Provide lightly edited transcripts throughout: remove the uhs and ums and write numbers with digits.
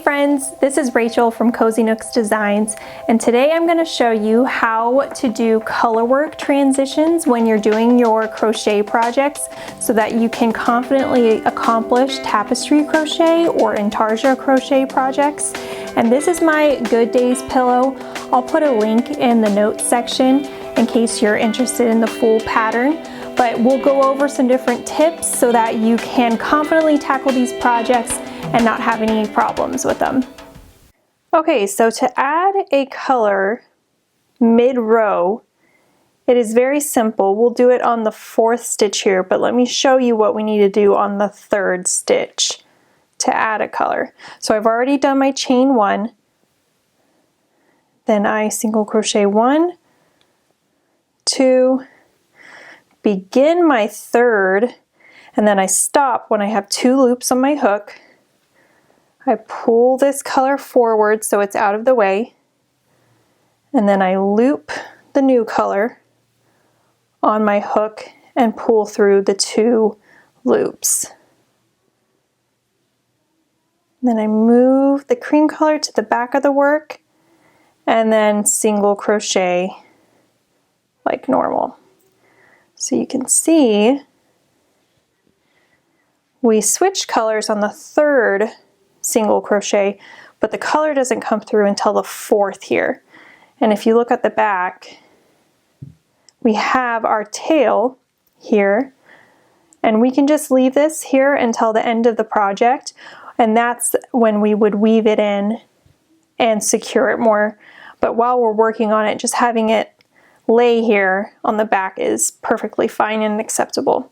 friends, this is Rachel from Cozy Nooks Designs, and today I'm going to show you how to do color work transitions when you're doing your crochet projects so that you can confidently accomplish tapestry crochet or intarsia crochet projects. And this is my Good Days pillow. I'll put a link in the notes section in case you're interested in the full pattern. But we'll go over some different tips so that you can confidently tackle these projects and not have any problems with them. Okay, so to add a color mid-row, it is very simple. We'll do it on the 4th stitch here, but let me show you what we need to do on the 3rd stitch to add a color. So I've already done my chain 1, then I single crochet 1, 2, begin my 3rd, and then I stop when I have 2 loops on my hook. I pull this color forward so it's out of the way, and then I loop the new color on my hook and pull through the 2 loops. Then I move the cream color to the back of the work and then single crochet like normal. So you can see we switched colors on the 3rd single crochet, but the color doesn't come through until the 4th here. And if you look at the back, we have our tail here, and we can just leave this here until the end of the project, and that's when we would weave it in and secure it more. But while we're working on it, just having it lay here on the back is perfectly fine and acceptable.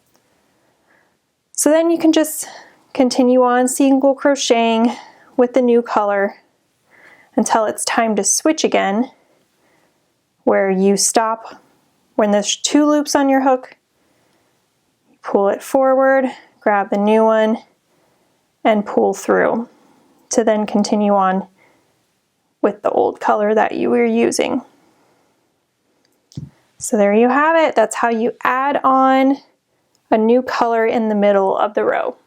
So then you can just continue on single crocheting with the new color until it's time to switch again, where you stop when there's 2 loops on your hook, pull it forward, grab the new one, and pull through to then continue on with the old color that you were using. So there you have it. That's how you add on a new color in the middle of the row.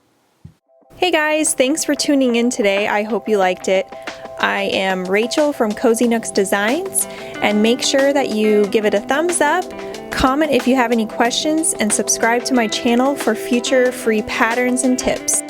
Hey guys, thanks for tuning in today. I hope you liked it. I am Rachel from Cozy Nooks Designs, and make sure that you give it a thumbs up, comment if you have any questions, and subscribe to my channel for future free patterns and tips.